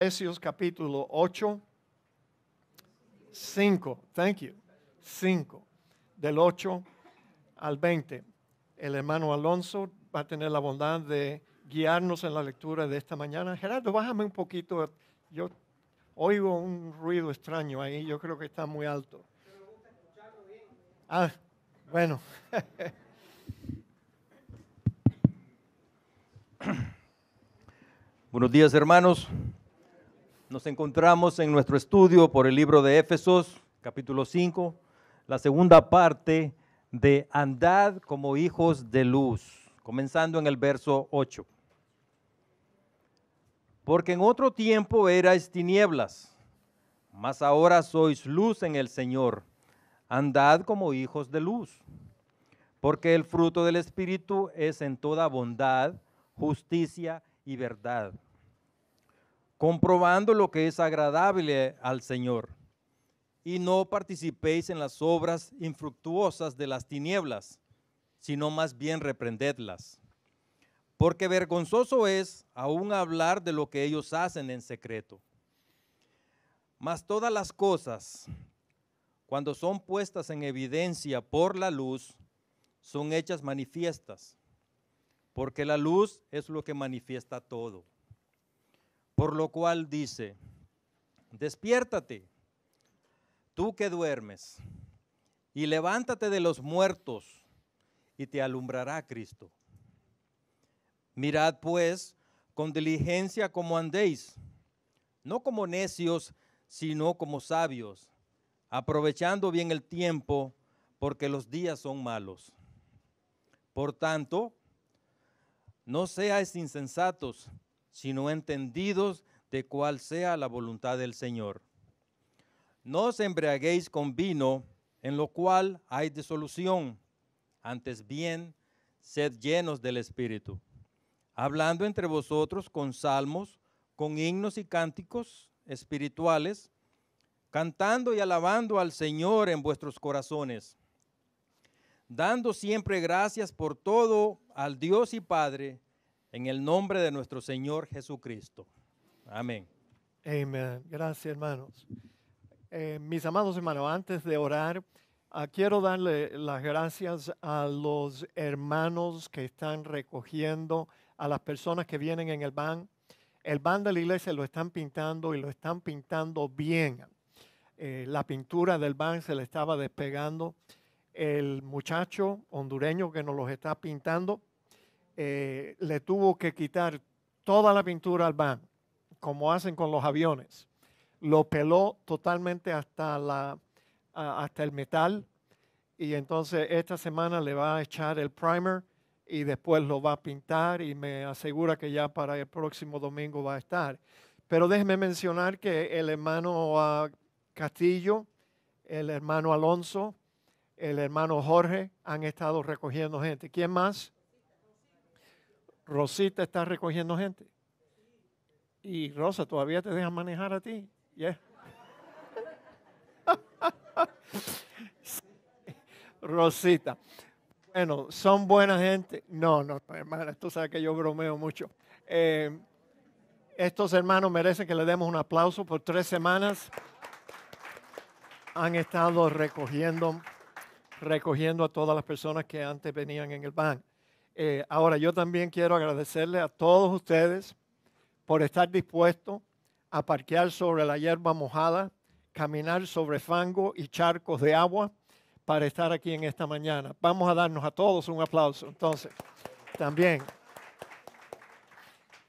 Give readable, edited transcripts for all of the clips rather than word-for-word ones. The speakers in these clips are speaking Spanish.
Efesios capítulo 8, 5, thank you, 5, del 8 al 20. El hermano Alonso va a tener la bondad de guiarnos en la lectura de esta mañana. Gerardo, bájame un poquito, yo oigo un ruido extraño ahí, yo creo que está muy alto. Ah, bueno. Buenos días, hermanos. Nos encontramos en nuestro estudio por el libro de Éfesos, capítulo 5, la segunda parte de Andad como hijos de luz, comenzando en el verso 8. Porque en otro tiempo erais tinieblas, mas ahora sois luz en el Señor. Andad como hijos de luz, porque el fruto del Espíritu es en toda bondad, justicia y verdad, comprobando lo que es agradable al Señor, y no participéis en las obras infructuosas de las tinieblas, sino más bien reprendedlas. Porque vergonzoso es aún hablar de lo que ellos hacen en secreto. Mas todas las cosas, cuando son puestas en evidencia por la luz, son hechas manifiestas, porque la luz es lo que manifiesta todo. Por lo cual dice, despiértate, tú que duermes, y levántate de los muertos, y te alumbrará Cristo. Mirad pues con diligencia cómo andéis, no como necios, sino como sabios, aprovechando bien el tiempo, porque los días son malos. Por tanto, no seáis insensatos, sino entendidos de cuál sea la voluntad del Señor. No os embriaguéis con vino, en lo cual hay disolución, antes bien, sed llenos del Espíritu, hablando entre vosotros con salmos, con himnos y cánticos espirituales, cantando y alabando al Señor en vuestros corazones, dando siempre gracias por todo al Dios y Padre, en el nombre de nuestro Señor Jesucristo. Amén. Amén. Gracias, hermanos. Mis amados hermanos, antes de orar, quiero darle las gracias a los hermanos que están recogiendo, a las personas que vienen en el van. El van de la iglesia lo están pintando y lo están pintando bien. La pintura del van se le estaba despegando. El muchacho hondureño que nos los está pintando le tuvo que quitar toda la pintura al van, como hacen con los aviones. Lo peló totalmente hasta el metal, y entonces esta semana le va a echar el primer y después lo va a pintar, y me asegura que ya para el próximo domingo va a estar. Pero déjeme mencionar que el hermano Castillo, el hermano Alonso, el hermano Jorge han estado recogiendo gente. ¿Quién más? Rosita está recogiendo gente. Y Rosa, ¿todavía te dejan manejar a ti? Yeah. Rosita. Bueno, son buena gente. No, hermana, tú sabes que yo bromeo mucho. Estos hermanos merecen que le demos un aplauso. Por 3 semanas han estado recogiendo a todas las personas que antes venían en el van. Ahora, yo también quiero agradecerle a todos ustedes por estar dispuestos a parquear sobre la hierba mojada, caminar sobre fango y charcos de agua para estar aquí en esta mañana. Vamos a darnos a todos un aplauso. Entonces, también.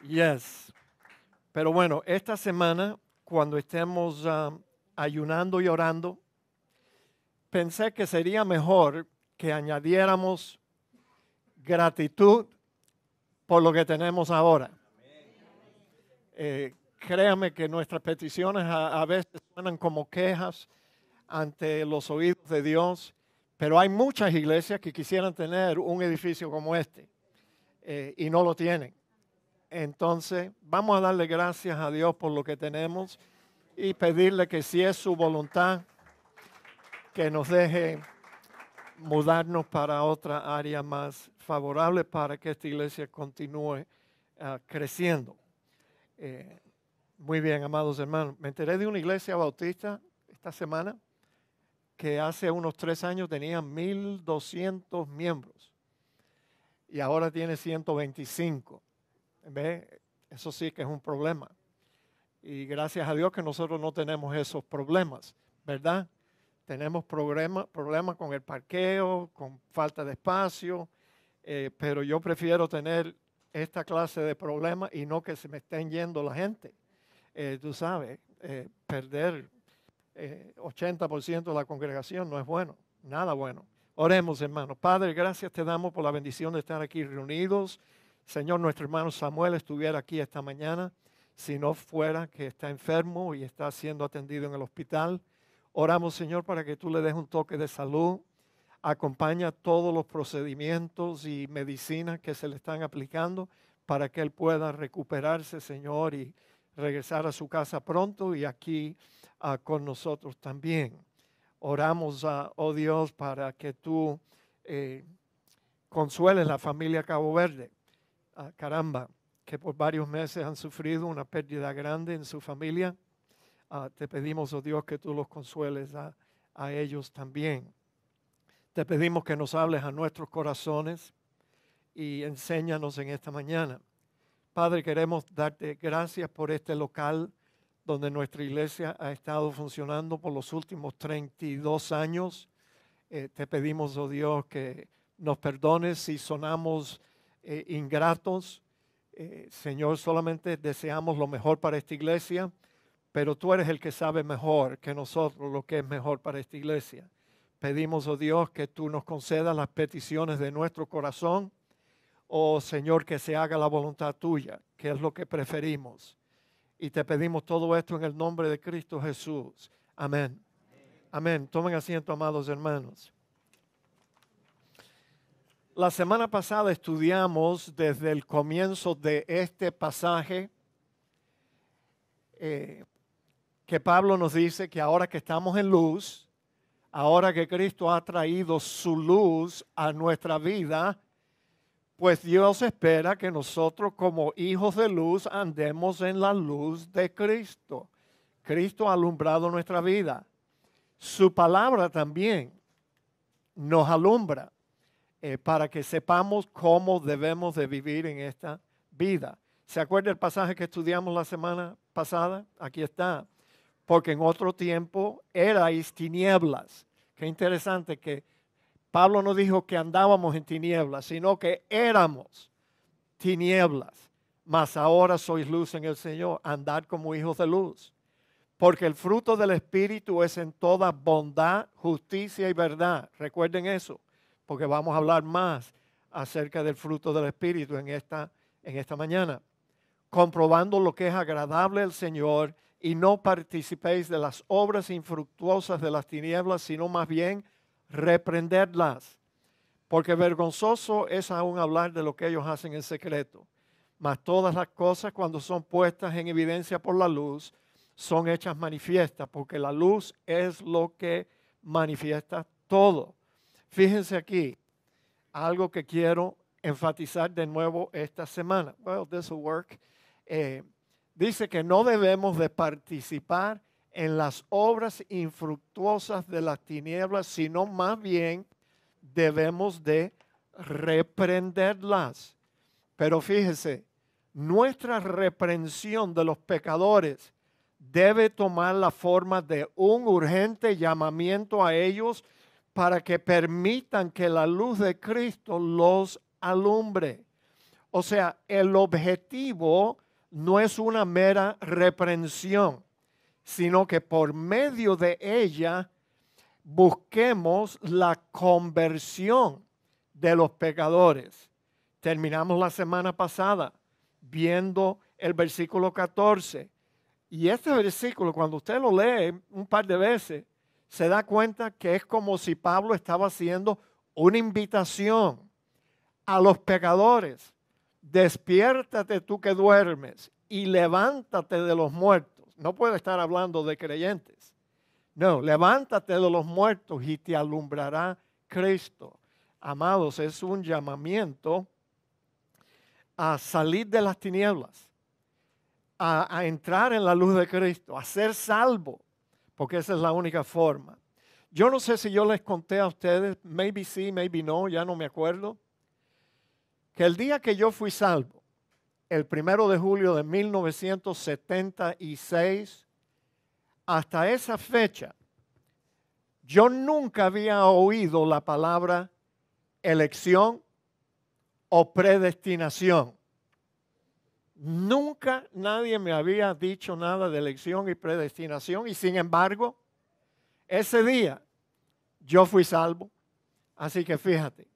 Yes. Pero bueno, esta semana, cuando estemos ayunando y orando, pensé que sería mejor que añadiéramos gratitud por lo que tenemos ahora. Créame que nuestras peticiones a veces suenan como quejas ante los oídos de Dios, pero hay muchas iglesias que quisieran tener un edificio como este y no lo tienen. Entonces, vamos a darle gracias a Dios por lo que tenemos y pedirle que, si es su voluntad, que nos deje mudarnos para otra área más favorable para que esta iglesia continúe creciendo. Muy bien, amados hermanos. Me enteré de una iglesia bautista esta semana que hace unos 3 años tenía 1,200 miembros y ahora tiene 125. ¿Ve? Eso sí que es un problema. Y gracias a Dios que nosotros no tenemos esos problemas, ¿verdad? Tenemos problemas con el parqueo, con falta de espacio, pero yo prefiero tener esta clase de problemas y no que se me estén yendo la gente. Tú sabes, perder 80% de la congregación no es bueno, nada bueno. Oremos, hermanos. Padre, gracias te damos por la bendición de estar aquí reunidos. Señor, nuestro hermano Samuel estuviera aquí esta mañana, si no fuera que está enfermo y está siendo atendido en el hospital. Oramos, Señor, para que tú le des un toque de salud. Acompaña todos los procedimientos y medicinas que se le están aplicando para que él pueda recuperarse, Señor, y regresar a su casa pronto y aquí con nosotros también. Oramos, oh Dios, para que tú consueles la familia Cabo Verde. Caramba, que por varios meses han sufrido una pérdida grande en su familia. Te pedimos, oh Dios, que tú los consueles a ellos también. Te pedimos que nos hables a nuestros corazones y enséñanos en esta mañana. Padre, queremos darte gracias por este local donde nuestra iglesia ha estado funcionando por los últimos 32 años. Te pedimos, oh Dios, que nos perdones si sonamos ingratos. Señor, solamente deseamos lo mejor para esta iglesia, pero tú eres el que sabe mejor que nosotros lo que es mejor para esta iglesia. Pedimos, oh Dios, que tú nos concedas las peticiones de nuestro corazón. Oh Señor, que se haga la voluntad tuya, que es lo que preferimos. Y te pedimos todo esto en el nombre de Cristo Jesús. Amén. Amén. Tomen asiento, amados hermanos. La semana pasada estudiamos desde el comienzo de este pasaje que Pablo nos dice que ahora que estamos en luz, ahora que Cristo ha traído su luz a nuestra vida, pues Dios espera que nosotros como hijos de luz andemos en la luz de Cristo. Cristo ha alumbrado nuestra vida. Su palabra también nos alumbra para que sepamos cómo debemos de vivir en esta vida. ¿Se acuerda el pasaje que estudiamos la semana pasada? Aquí está. Porque en otro tiempo erais tinieblas. Qué interesante que Pablo no dijo que andábamos en tinieblas, sino que éramos tinieblas. Mas ahora sois luz en el Señor. Andad como hijos de luz. Porque el fruto del Espíritu es en toda bondad, justicia y verdad. Recuerden eso, porque vamos a hablar más acerca del fruto del Espíritu en esta mañana. Comprobando lo que es agradable al Señor y no participéis de las obras infructuosas de las tinieblas, sino más bien reprenderlas. Porque vergonzoso es aún hablar de lo que ellos hacen en secreto. Mas todas las cosas, cuando son puestas en evidencia por la luz, son hechas manifiestas, porque la luz es lo que manifiesta todo. Fíjense aquí, algo que quiero enfatizar de nuevo esta semana. Well, this will work. Dice que no debemos de participar en las obras infructuosas de las tinieblas, sino más bien debemos de reprenderlas. Pero fíjese, nuestra reprensión de los pecadores debe tomar la forma de un urgente llamamiento a ellos para que permitan que la luz de Cristo los alumbre. O sea, el objetivo no es una mera reprensión, sino que por medio de ella busquemos la conversión de los pecadores. Terminamos la semana pasada viendo el versículo 14. Y este versículo, cuando usted lo lee un par de veces, se da cuenta que es como si Pablo estaba haciendo una invitación a los pecadores. Despiértate tú que duermes y levántate de los muertos. No puede estar hablando de creyentes. No, levántate de los muertos y te alumbrará Cristo. Amados, es un llamamiento a salir de las tinieblas. a entrar en la luz de Cristo, a ser salvo, porque esa es la única forma. Yo no sé si yo les conté a ustedes, maybe sí, maybe no, ya no me acuerdo, que el día que yo fui salvo, el 1 de julio de 1976, hasta esa fecha, yo nunca había oído la palabra elección o predestinación. Nunca nadie me había dicho nada de elección y predestinación y sin embargo, ese día yo fui salvo. Así que fíjate,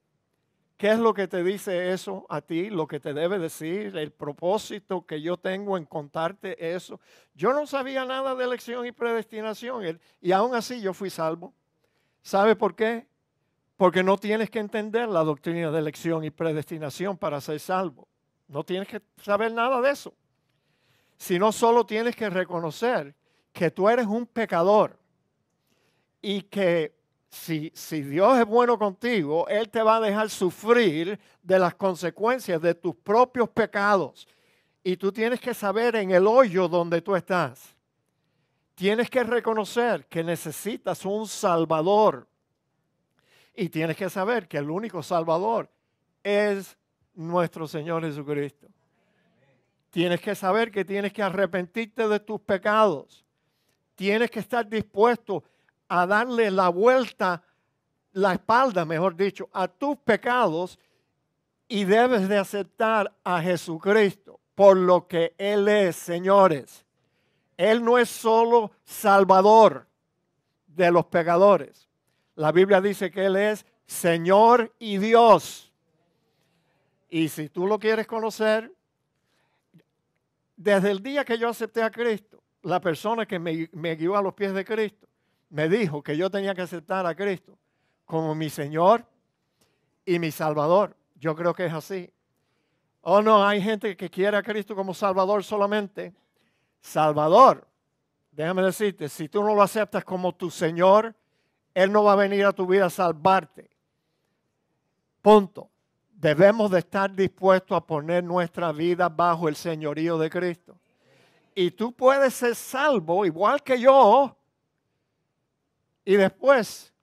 ¿qué es lo que te dice eso a ti? Lo que te debe decir, el propósito que yo tengo en contarte eso. Yo no sabía nada de elección y predestinación y aún así yo fui salvo. ¿Sabe por qué? Porque no tienes que entender la doctrina de elección y predestinación para ser salvo. No tienes que saber nada de eso. Sino solo tienes que reconocer que tú eres un pecador y que si Dios es bueno contigo, Él te va a dejar sufrir de las consecuencias de tus propios pecados. Y tú tienes que saber en el hoyo donde tú estás. Tienes que reconocer que necesitas un Salvador. Y tienes que saber que el único Salvador es nuestro Señor Jesucristo. Tienes que saber que tienes que arrepentirte de tus pecados. Tienes que estar dispuesto a darle la vuelta, la espalda, mejor dicho, a tus pecados y debes de aceptar a Jesucristo por lo que Él es, señores. Él no es solo Salvador de los pecadores. La Biblia dice que Él es Señor y Dios. Y si tú lo quieres conocer, desde el día que yo acepté a Cristo, la persona que me guió a los pies de Cristo, me dijo que yo tenía que aceptar a Cristo como mi Señor y mi Salvador. Yo creo que es así. Oh, no, hay gente que quiere a Cristo como Salvador solamente. Salvador, déjame decirte, si tú no lo aceptas como tu Señor, Él no va a venir a tu vida a salvarte. Punto. Debemos de estar dispuestos a poner nuestra vida bajo el señorío de Cristo. Y tú puedes ser salvo igual que yo. Y después,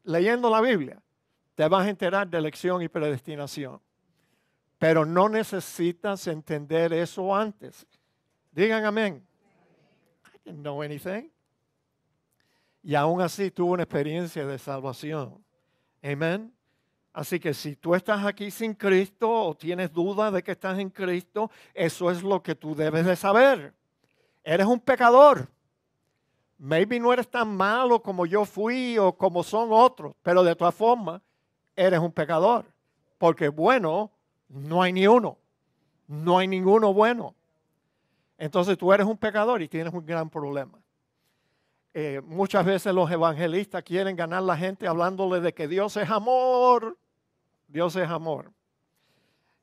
leyendo la Biblia, te vas a enterar de elección y predestinación. Pero no necesitas entender eso antes. Digan amén. I didn't know anything. Y aún así tuvo una experiencia de salvación. Amén. Así que si tú estás aquí sin Cristo o tienes duda de que estás en Cristo, eso es lo que tú debes de saber. Eres un pecador. Maybe no eres tan malo como yo fui o como son otros, pero de todas formas, eres un pecador. Porque bueno, no hay ni uno. No hay ninguno bueno. Entonces tú eres un pecador y tienes un gran problema. Muchas veces los evangelistas quieren ganar a la gente hablándole de que Dios es amor. Dios es amor.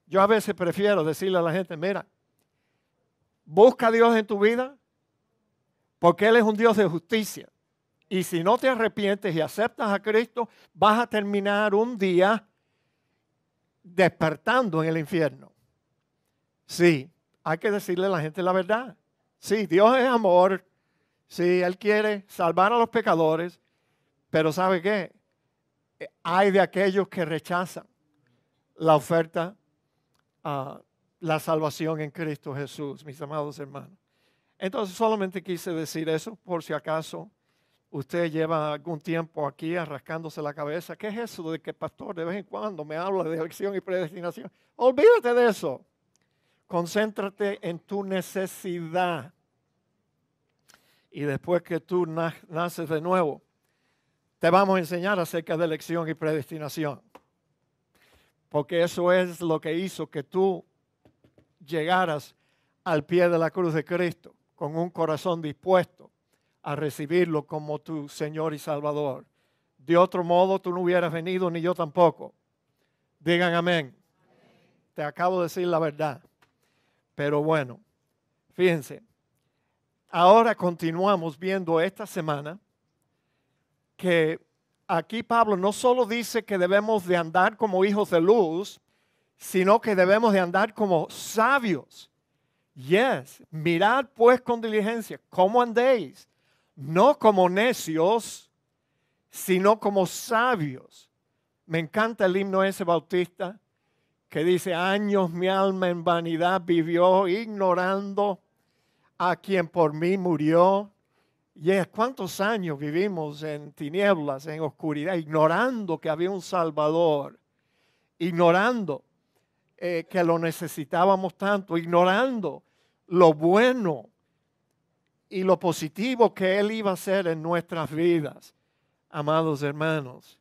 Yo a veces prefiero decirle a la gente, mira, busca a Dios en tu vida porque Él es un Dios de justicia. Y si no te arrepientes y aceptas a Cristo, vas a terminar un día despertando en el infierno. Sí, hay que decirle a la gente la verdad. Sí, Dios es amor. Sí, Él quiere salvar a los pecadores, pero ¿sabe qué? Hay de aquellos que rechazan la oferta, la salvación en Cristo Jesús, mis amados hermanos. Entonces solamente quise decir eso por si acaso usted lleva algún tiempo aquí rascándose la cabeza. ¿Qué es eso de que pastor de vez en cuando me habla de elección y predestinación? Olvídate de eso. Concéntrate en tu necesidad. Y después que tú naces de nuevo, te vamos a enseñar acerca de elección y predestinación. Porque eso es lo que hizo que tú llegaras al pie de la cruz de Cristo con un corazón dispuesto a recibirlo como tu Señor y Salvador. De otro modo, tú no hubieras venido, ni yo tampoco. Digan amén. Te acabo de decir la verdad. Pero bueno, fíjense. Ahora continuamos viendo esta semana que aquí Pablo no solo dice que debemos de andar como hijos de luz, sino que debemos de andar como sabios. Yes, mirad pues con diligencia cómo andéis, no como necios, sino como sabios. Me encanta el himno ese bautista que dice, años mi alma en vanidad vivió, ignorando a quien por mí murió. Yes, ¿cuántos años vivimos en tinieblas, en oscuridad, ignorando que había un Salvador, ignorando que lo necesitábamos tanto, ignorando lo bueno y lo positivo que Él iba a hacer en nuestras vidas, amados hermanos?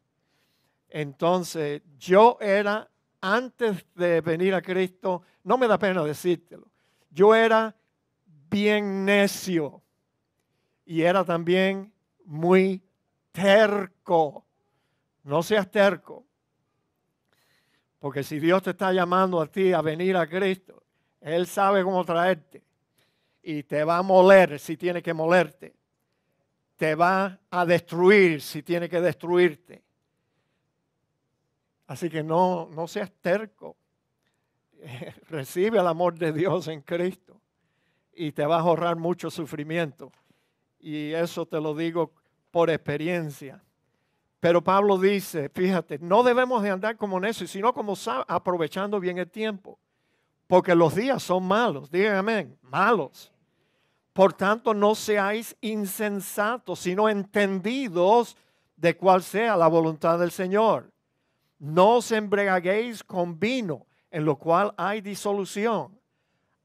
Entonces, yo era, antes de venir a Cristo, no me da pena decírtelo, yo era bien necio y era también muy terco. No seas terco, porque si Dios te está llamando a ti a venir a Cristo, Él sabe cómo traerte y te va a moler si tiene que molerte, te va a destruir si tiene que destruirte. Así que no seas terco. Recibe el amor de Dios en Cristo y te vas a ahorrar mucho sufrimiento. Y eso te lo digo por experiencia. Pero Pablo dice, fíjate, no debemos de andar como necios, sino como aprovechando bien el tiempo. Porque los días son malos, digan amén, malos. Por tanto, no seáis insensatos, sino entendidos de cuál sea la voluntad del Señor. No os embriaguéis con vino, en lo cual hay disolución.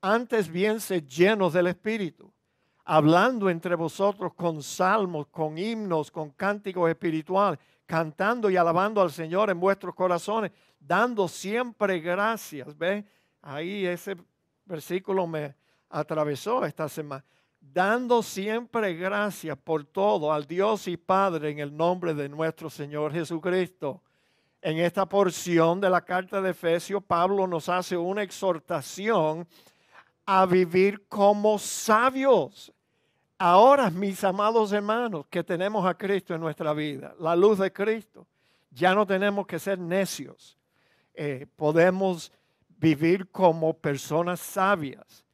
Antes bien, sed llenos del Espíritu, hablando entre vosotros con salmos, con himnos, con cánticos espirituales, cantando y alabando al Señor en vuestros corazones, dando siempre gracias. ¿Ves? Ahí ese versículo me atravesó esta semana. Dando siempre gracias por todo al Dios y Padre en el nombre de nuestro Señor Jesucristo. En esta porción de la carta de Efesios, Pablo nos hace una exhortación a vivir como sabios. Ahora, mis amados hermanos, que tenemos a Cristo en nuestra vida, la luz de Cristo, ya no tenemos que ser necios. Podemos vivir como personas sabias.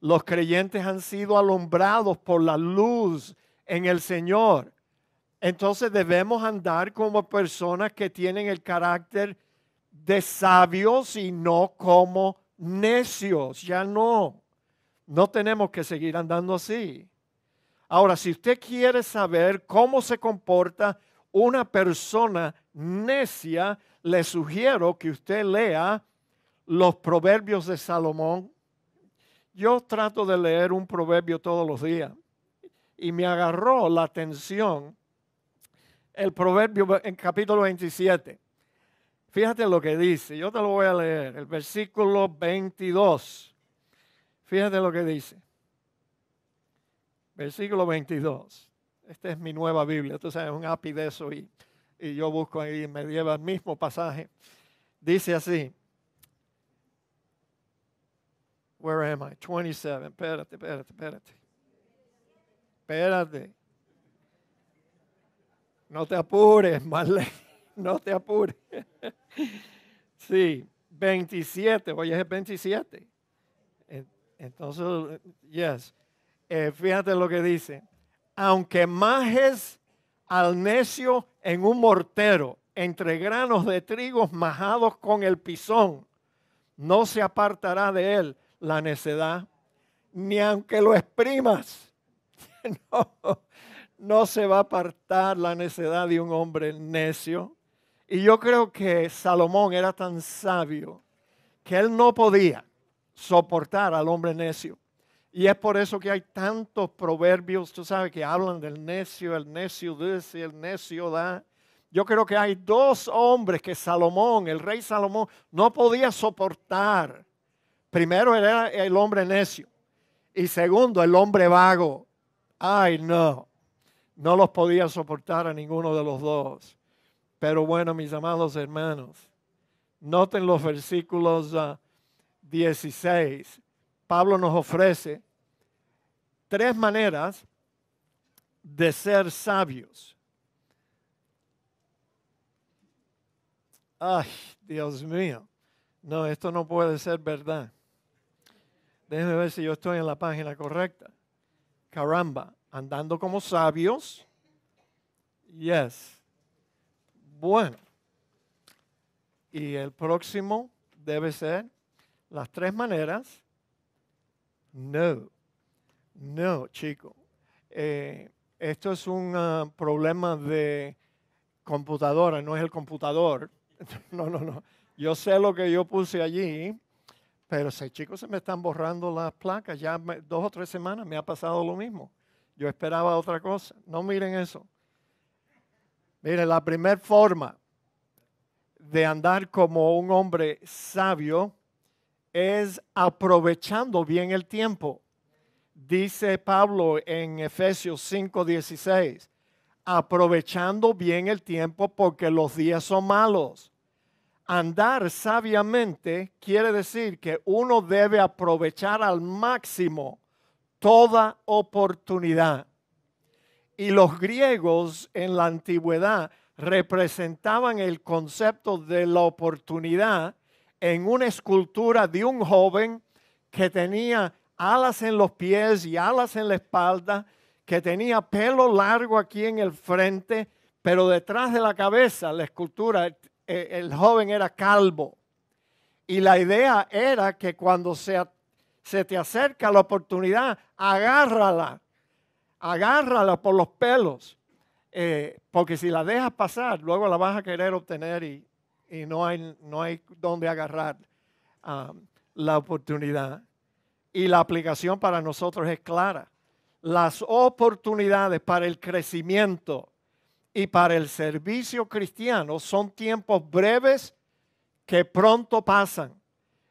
Los creyentes han sido alumbrados por la luz en el Señor. Entonces debemos andar como personas que tienen el carácter de sabios y no como necios. Ya no tenemos que seguir andando así. Ahora, si usted quiere saber cómo se comporta una persona necia, le sugiero que usted lea los proverbios de Salomón. Yo trato de leer un proverbio todos los días y me agarró la atención el proverbio en capítulo 27. Fíjate lo que dice, yo te lo voy a leer, el versículo 22. Fíjate lo que dice. Versículo 22. Esta es mi nueva Biblia, tú sabes, un API de eso y yo busco ahí, me lleva al mismo pasaje. Dice así. Where am I? 27. Espérate. No te apures, Marlene. No te apures. Sí, 27. Oye, es 27. Entonces, yes. Fíjate lo que dice. Aunque majes al necio en un mortero, entre granos de trigo majados con el pisón, no se apartará de él la necedad, ni aunque lo exprimas, no se va a apartar la necedad de un hombre necio. Y yo creo que Salomón era tan sabio que él no podía soportar al hombre necio. Y es por eso que hay tantos proverbios, tú sabes, que hablan del necio, el necio dice, el necio da. Yo creo que hay dos hombres que Salomón, el rey Salomón, no podía soportar. Primero era el hombre necio y segundo el hombre vago. Ay, no los podía soportar a ninguno de los dos. Pero bueno, mis amados hermanos, noten los versículos 16. Pablo nos ofrece tres maneras de ser sabios. Ay, Dios mío. No, esto no puede ser verdad. Déjenme ver si yo estoy en la página correcta. Caramba, andando como sabios. Yes. Bueno. Y el próximo debe ser las 3 maneras. No, chico. Esto es un problema de computadora, no es el computador. No. Yo sé lo que yo puse allí, pero chicos, se me están borrando las placas. Ya 2 o 3 semanas me ha pasado lo mismo. Yo esperaba otra cosa. No miren eso. Miren, la primera forma de andar como un hombre sabio es aprovechando bien el tiempo. Dice Pablo en Efesios 5:16, aprovechando bien el tiempo porque los días son malos. Andar sabiamente quiere decir que uno debe aprovechar al máximo toda oportunidad. Y los griegos en la antigüedad representaban el concepto de la oportunidad en una escultura de un joven que tenía alas en los pies y alas en la espalda, que tenía pelo largo aquí en el frente, pero detrás de la cabeza, la escultura, el joven era calvo. Y la idea era que cuando se te acerca la oportunidad, agárrala por los pelos, porque si la dejas pasar, luego la vas a querer obtener y no hay donde agarrar la oportunidad. Y la aplicación para nosotros es clara. Las oportunidades para el crecimiento y para el servicio cristiano son tiempos breves que pronto pasan.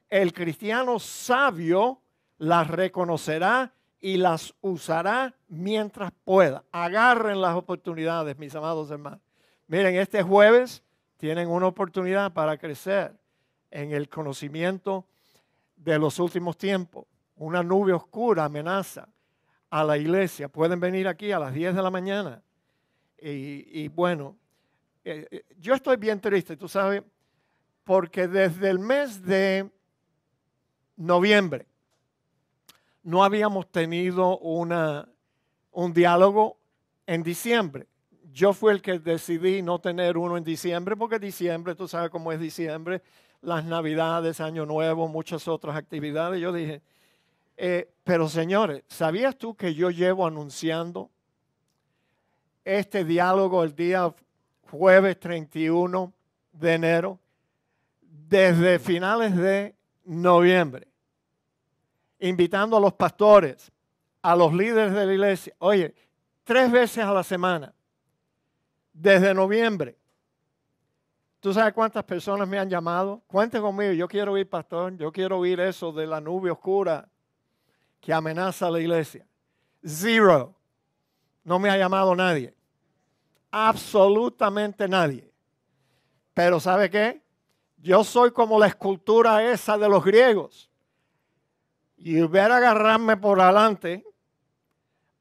El cristiano sabio las reconocerá y las usará mientras pueda. Agarren las oportunidades, mis amados hermanos. Miren, este jueves tienen una oportunidad para crecer en el conocimiento de los últimos tiempos. Una nube oscura amenaza a la iglesia. Pueden venir aquí a las 10 de la mañana. Y bueno, yo estoy bien triste, tú sabes, porque desde el mes de noviembre no habíamos tenido un diálogo en diciembre. Yo fui el que decidí no tener uno en diciembre, porque diciembre, tú sabes cómo es diciembre, las Navidades, Año Nuevo, muchas otras actividades. Yo dije, pero señores, ¿sabías tú que yo llevo anunciando este diálogo el día jueves 31 de enero desde finales de noviembre? Invitando a los pastores, a los líderes de la iglesia, oye, 3 veces a la semana, desde noviembre. ¿Tú sabes cuántas personas me han llamado? Cuenten conmigo, yo quiero oír, pastor, yo quiero oír eso de la nube oscura que amenaza a la iglesia. 0. No me ha llamado nadie. Absolutamente nadie. Pero ¿sabe qué? Yo soy como la escultura esa de los griegos. Y hubiera agarrarme por adelante,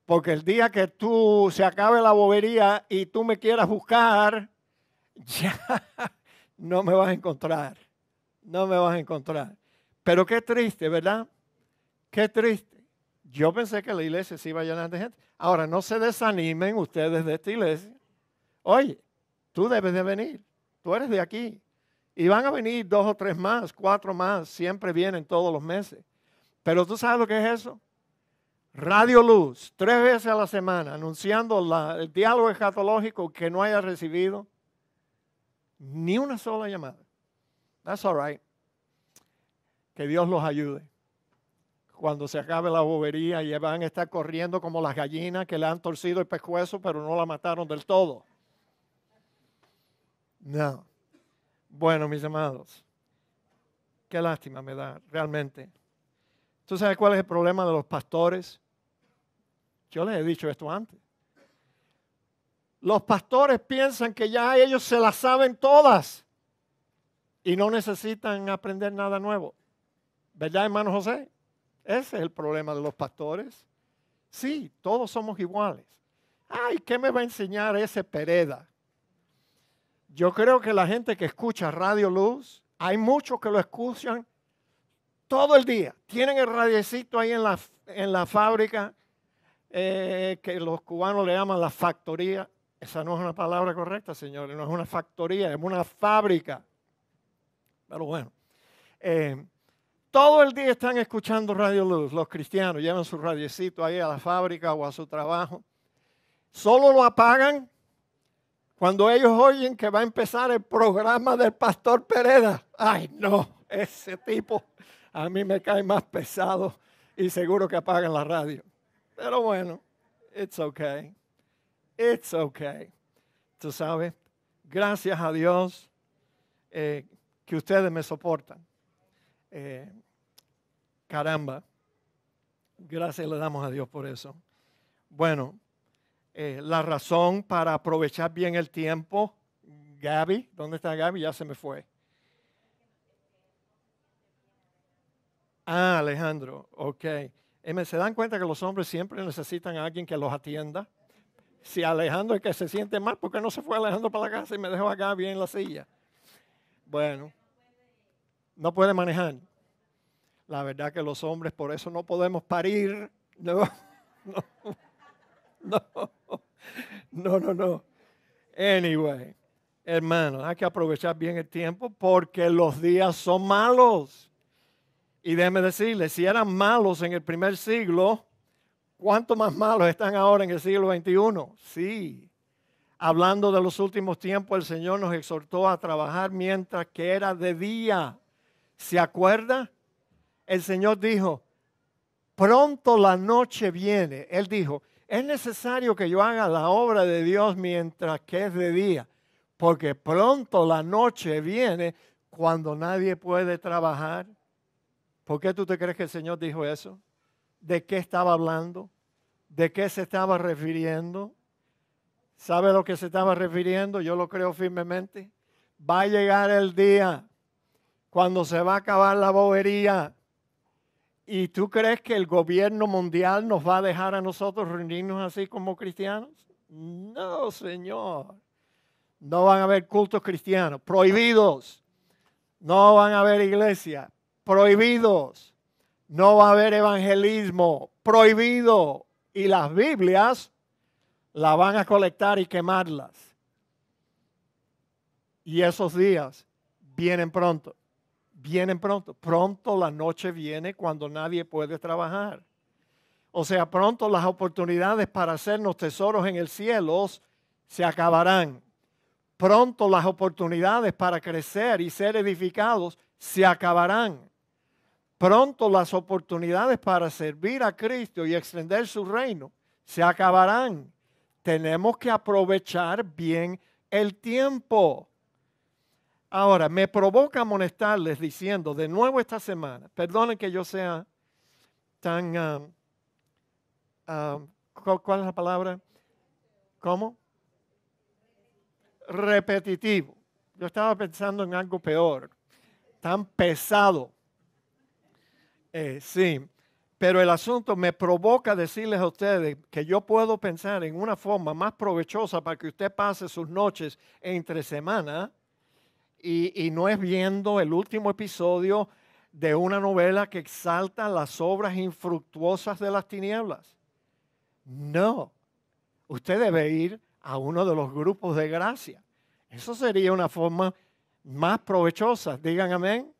porque el día que tú se acabe la bobería y tú me quieras buscar, ya no me vas a encontrar. No me vas a encontrar. Pero qué triste, ¿verdad? Qué triste. Yo pensé que la iglesia se iba a llenar de gente. Ahora, no se desanimen ustedes de esta iglesia. Oye, tú debes de venir. Tú eres de aquí. Y van a venir 2 o 3 más, 4 más. Siempre vienen todos los meses. Pero tú sabes lo que es eso. Radio Luz, 3 veces a la semana, anunciando el diálogo escatológico que no haya recibido ni una sola llamada. That's all right. Que Dios los ayude. Cuando se acabe la bobería y van a estar corriendo como las gallinas que le han torcido el pescuezo, pero no la mataron del todo. No. Bueno, mis amados, qué lástima me da, realmente. ¿Tú sabes cuál es el problema de los pastores? Yo les he dicho esto antes. Los pastores piensan que ya ellos se las saben todas y no necesitan aprender nada nuevo. ¿Verdad, hermano José? Ese es el problema de los pastores. Sí, todos somos iguales. Ay, ¿qué me va a enseñar ese Pereda? Yo creo que la gente que escucha Radio Luz, hay muchos que lo escuchan todo el día. Tienen el radiecito ahí en la fábrica, que los cubanos le llaman la factoría. Esa no es una palabra correcta, señores, no es una factoría, es una fábrica. Pero bueno, todo el día están escuchando Radio Luz. Los cristianos llevan su radiecito ahí a la fábrica o a su trabajo. Solo lo apagan cuando ellos oyen que va a empezar el programa del pastor Pereda. Ay, no, ese tipo a mí me cae más pesado y seguro que apagan la radio. Pero bueno, it's okay. It's okay. Tú sabes, gracias a Dios que ustedes me soportan. Caramba, gracias le damos a Dios por eso. Bueno, la razón para aprovechar bien el tiempo, Gaby, ¿dónde está Gaby? Ya se me fue. Ah, Alejandro, ok. ¿Se dan cuenta que los hombres siempre necesitan a alguien que los atienda? Si Alejandro es que se siente mal, ¿por qué no se fue Alejandro para la casa y me dejó a Gaby en la silla? Bueno, no puede manejar. La verdad que los hombres por eso no podemos parir. No. Anyway, hermanos, hay que aprovechar bien el tiempo porque los días son malos. Y déjeme decirles, si eran malos en el primer siglo, ¿cuánto más malos están ahora en el siglo XXI? Sí. Hablando de los últimos tiempos, el Señor nos exhortó a trabajar mientras que era de día. ¿Se acuerda? El Señor dijo, pronto la noche viene. Él dijo, es necesario que yo haga la obra de Dios mientras que es de día, porque pronto la noche viene cuando nadie puede trabajar. ¿Por qué tú te crees que el Señor dijo eso? ¿De qué estaba hablando? ¿De qué se estaba refiriendo? ¿Sabe lo que se estaba refiriendo? Yo lo creo firmemente. Va a llegar el día cuando se va a acabar la bobería. ¿Y tú crees que el gobierno mundial nos va a dejar a nosotros reunirnos así como cristianos? No, Señor. No van a haber cultos cristianos, prohibidos. No van a haber iglesia, prohibidos. No va a haber evangelismo, prohibido. Y las Biblias las van a colectar y quemarlas. Y esos días vienen pronto. Vienen pronto. Pronto la noche viene cuando nadie puede trabajar. O sea, pronto las oportunidades para hacernos tesoros en el cielo se acabarán. Pronto las oportunidades para crecer y ser edificados se acabarán. Pronto las oportunidades para servir a Cristo y extender su reino se acabarán. Tenemos que aprovechar bien el tiempo. Ahora, me provoca amonestarles diciendo de nuevo esta semana, perdonen que yo sea tan, ¿cuál es la palabra? ¿Cómo? Repetitivo. Yo estaba pensando en algo peor, tan pesado. Sí, pero el asunto me provoca decirles a ustedes que yo puedo pensar en una forma más provechosa para que usted pase sus noches entre semana. Y no es viendo el último episodio de una novela que exalta las obras infructuosas de las tinieblas. No, usted debe ir a uno de los grupos de gracia. Eso sería una forma más provechosa. Digan amén.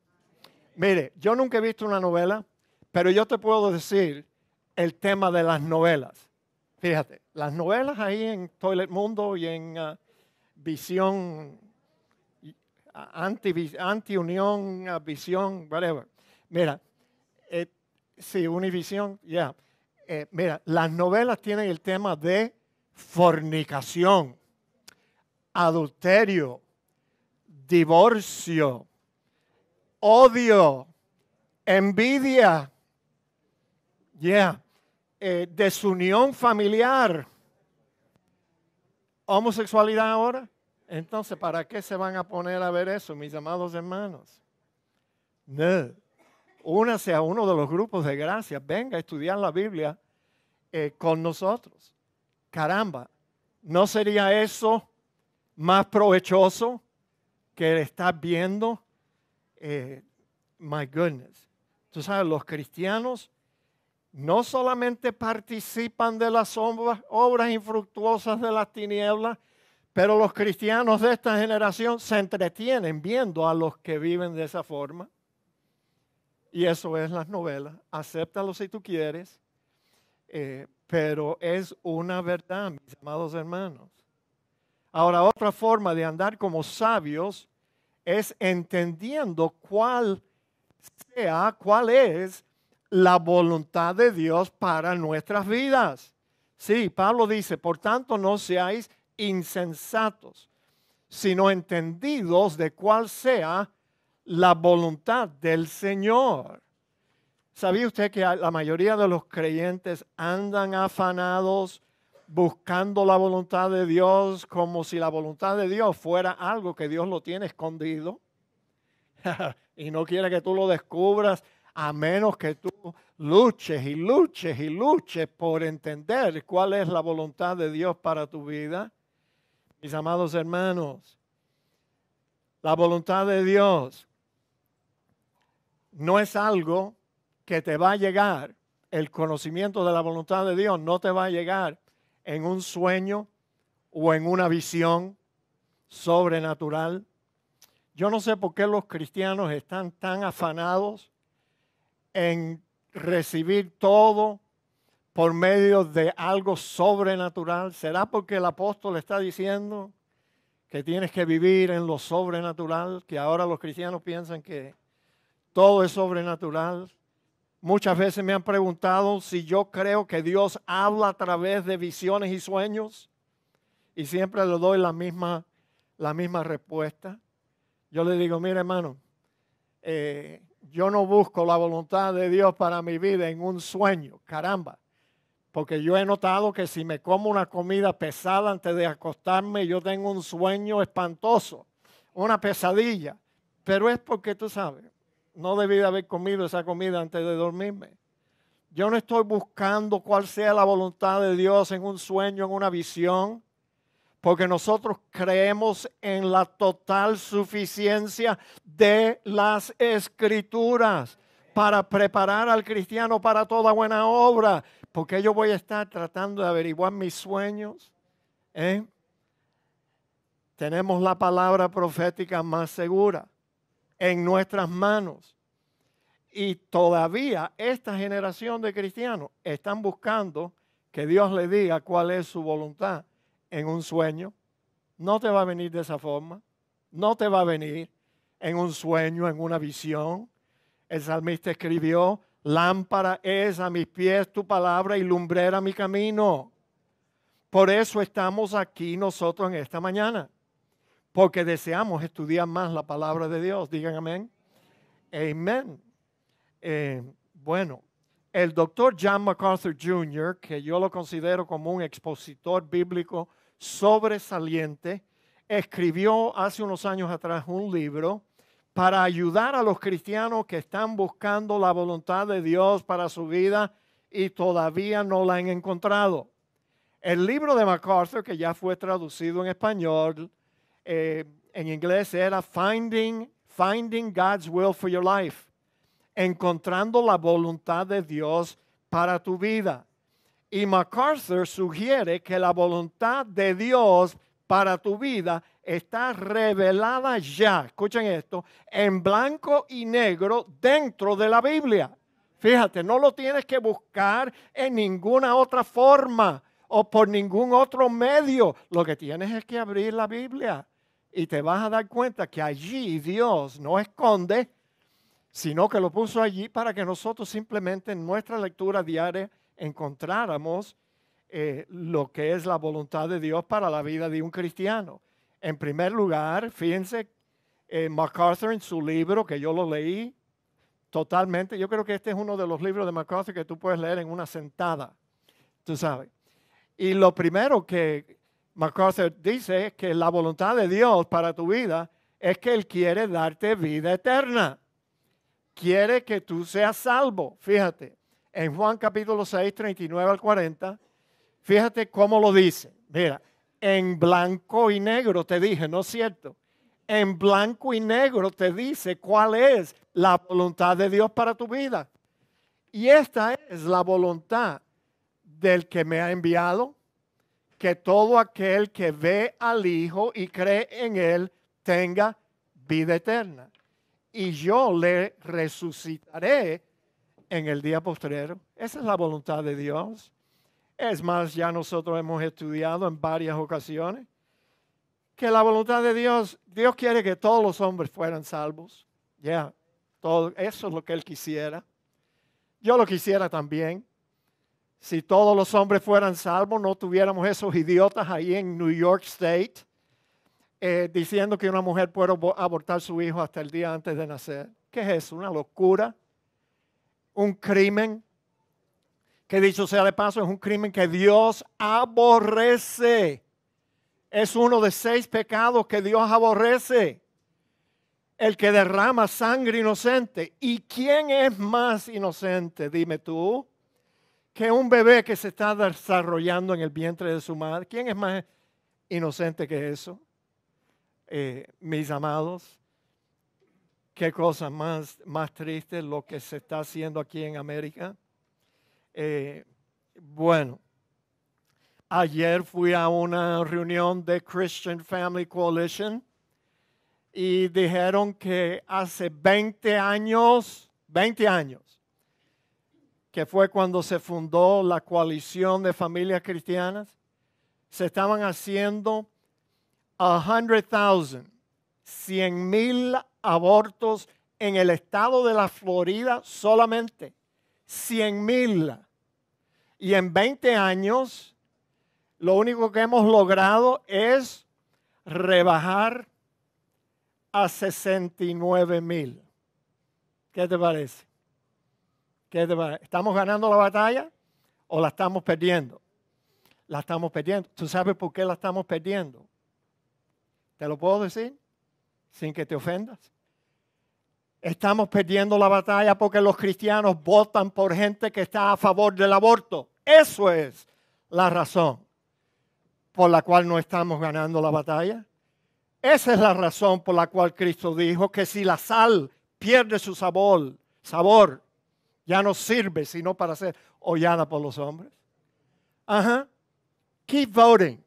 Mire, yo nunca he visto una novela, pero yo te puedo decir el tema de las novelas. Fíjate, las novelas ahí en Toilet Mundo y en Visión... Anti-Unión, Visión, whatever. Mira, sí, Univisión, ya. Mira, las novelas tienen el tema de fornicación, adulterio, divorcio, odio, envidia, desunión familiar, homosexualidad ahora. Entonces, ¿para qué se van a poner a ver eso, mis amados hermanos? No. Únase a uno de los grupos de gracia. Venga a estudiar la Biblia con nosotros. Caramba, ¿no sería eso más provechoso que estar viendo? My goodness. Tú sabes, los cristianos no solamente participan de las obras infructuosas de las tinieblas, pero los cristianos de esta generación se entretienen viendo a los que viven de esa forma. Y eso es las novelas. Acéptalo si tú quieres, pero es una verdad, mis amados hermanos. Ahora, otra forma de andar como sabios es entendiendo cuál es la voluntad de Dios para nuestras vidas. Sí, Pablo dice, por tanto no seáis insensatos, sino entendidos de cuál sea la voluntad del Señor. ¿Sabía usted que la mayoría de los creyentes andan afanados buscando la voluntad de Dios como si la voluntad de Dios fuera algo que Dios lo tiene escondido? Y no quiere que tú lo descubras a menos que tú luches y luches y luches por entender cuál es la voluntad de Dios para tu vida. Mis amados hermanos, la voluntad de Dios no es algo que te va a llegar. El conocimiento de la voluntad de Dios no te va a llegar en un sueño o en una visión sobrenatural. Yo no sé por qué los cristianos están tan afanados en recibir todo por medio de algo sobrenatural. ¿Será porque el apóstol está diciendo que tienes que vivir en lo sobrenatural? Que ahora los cristianos piensan que todo es sobrenatural. Muchas veces me han preguntado si yo creo que Dios habla a través de visiones y sueños, y siempre le doy la misma respuesta. Yo le digo, mire hermano, yo no busco la voluntad de Dios para mi vida en un sueño, caramba, porque yo he notado que si me como una comida pesada antes de acostarme, yo tengo un sueño espantoso, una pesadilla, pero es porque tú sabes, no debí de haber comido esa comida antes de dormirme. Yo no estoy buscando cuál sea la voluntad de Dios en un sueño, en una visión, porque nosotros creemos en la total suficiencia de las Escrituras para preparar al cristiano para toda buena obra. Porque yo voy a estar tratando de averiguar mis sueños. Tenemos la palabra profética más segura en nuestras manos. Y todavía esta generación de cristianos están buscando que Dios le diga cuál es su voluntad en un sueño. No te va a venir de esa forma. No te va a venir en un sueño, en una visión. El salmista escribió, lámpara es a mis pies tu palabra y lumbrera mi camino. Por eso estamos aquí nosotros en esta mañana. Porque deseamos estudiar más la palabra de Dios. Digan amén. Amén. Bueno, el doctor John MacArthur Jr., que yo lo considero como un expositor bíblico sobresaliente, escribió hace unos años atrás un libro para ayudar a los cristianos que están buscando la voluntad de Dios para su vida y todavía no la han encontrado. El libro de MacArthur, que ya fue traducido en español, en inglés era Finding God's Will for Your Life. Encontrando la voluntad de Dios para tu vida. Y MacArthur sugiere que la voluntad de Dios para tu vida está revelada ya, escuchen esto, en blanco y negro dentro de la Biblia. Fíjate, no lo tienes que buscar en ninguna otra forma o por ningún otro medio. Lo que tienes es que abrir la Biblia y te vas a dar cuenta que allí Dios no esconde, sino que lo puso allí para que nosotros simplemente en nuestra lectura diaria encontráramos lo que es la voluntad de Dios para la vida de un cristiano. En primer lugar, fíjense, MacArthur en su libro, que yo lo leí totalmente, yo creo que este es uno de los libros de MacArthur que tú puedes leer en una sentada, tú sabes. Y lo primero que MacArthur dice es que la voluntad de Dios para tu vida es que Él quiere darte vida eterna. Quiere que tú seas salvo. Fíjate, en Juan capítulo 6, 39 al 40, fíjate cómo lo dice. Mira, en blanco y negro te dije, ¿no es cierto? En blanco y negro te dice cuál es la voluntad de Dios para tu vida. Y esta es la voluntad del que me ha enviado, que todo aquel que ve al Hijo y cree en Él tenga vida eterna. Y yo le resucitaré en el día postrero. Esa es la voluntad de Dios. Es más, ya nosotros hemos estudiado en varias ocasiones que la voluntad de Dios, Dios quiere que todos los hombres fueran salvos. Ya, todo eso es lo que Él quisiera. Yo lo quisiera también. Si todos los hombres fueran salvos, no tuviéramos esos idiotas ahí en New York State diciendo que una mujer puede abortar a su hijo hasta el día antes de nacer. ¿Qué es eso? Una locura. Un crimen. Que dicho sea de paso, es un crimen que Dios aborrece. Es uno de 6 pecados que Dios aborrece. El que derrama sangre inocente. ¿Y quién es más inocente? Dime tú. Que un bebé que se está desarrollando en el vientre de su madre. ¿Quién es más inocente que eso? Mis amados. Qué cosa más triste lo que se está haciendo aquí en América. Bueno, ayer fui a una reunión de Christian Family Coalition y dijeron que hace 20 años, que fue cuando se fundó la coalición de familias cristianas, se estaban haciendo 100,000 abortos en el estado de la Florida solamente. 100,000. Y en 20 años, lo único que hemos logrado es rebajar a 69,000. ¿Qué te parece? ¿Qué te parece? ¿Estamos ganando la batalla o la estamos perdiendo? La estamos perdiendo. ¿Tú sabes por qué la estamos perdiendo? ¿Te lo puedo decir sin que te ofendas? Estamos perdiendo la batalla porque los cristianos votan por gente que está a favor del aborto. Eso es la razón por la cual no estamos ganando la batalla. Esa es la razón por la cual Cristo dijo que si la sal pierde su sabor, ya no sirve sino para ser hollada por los hombres. Keep voting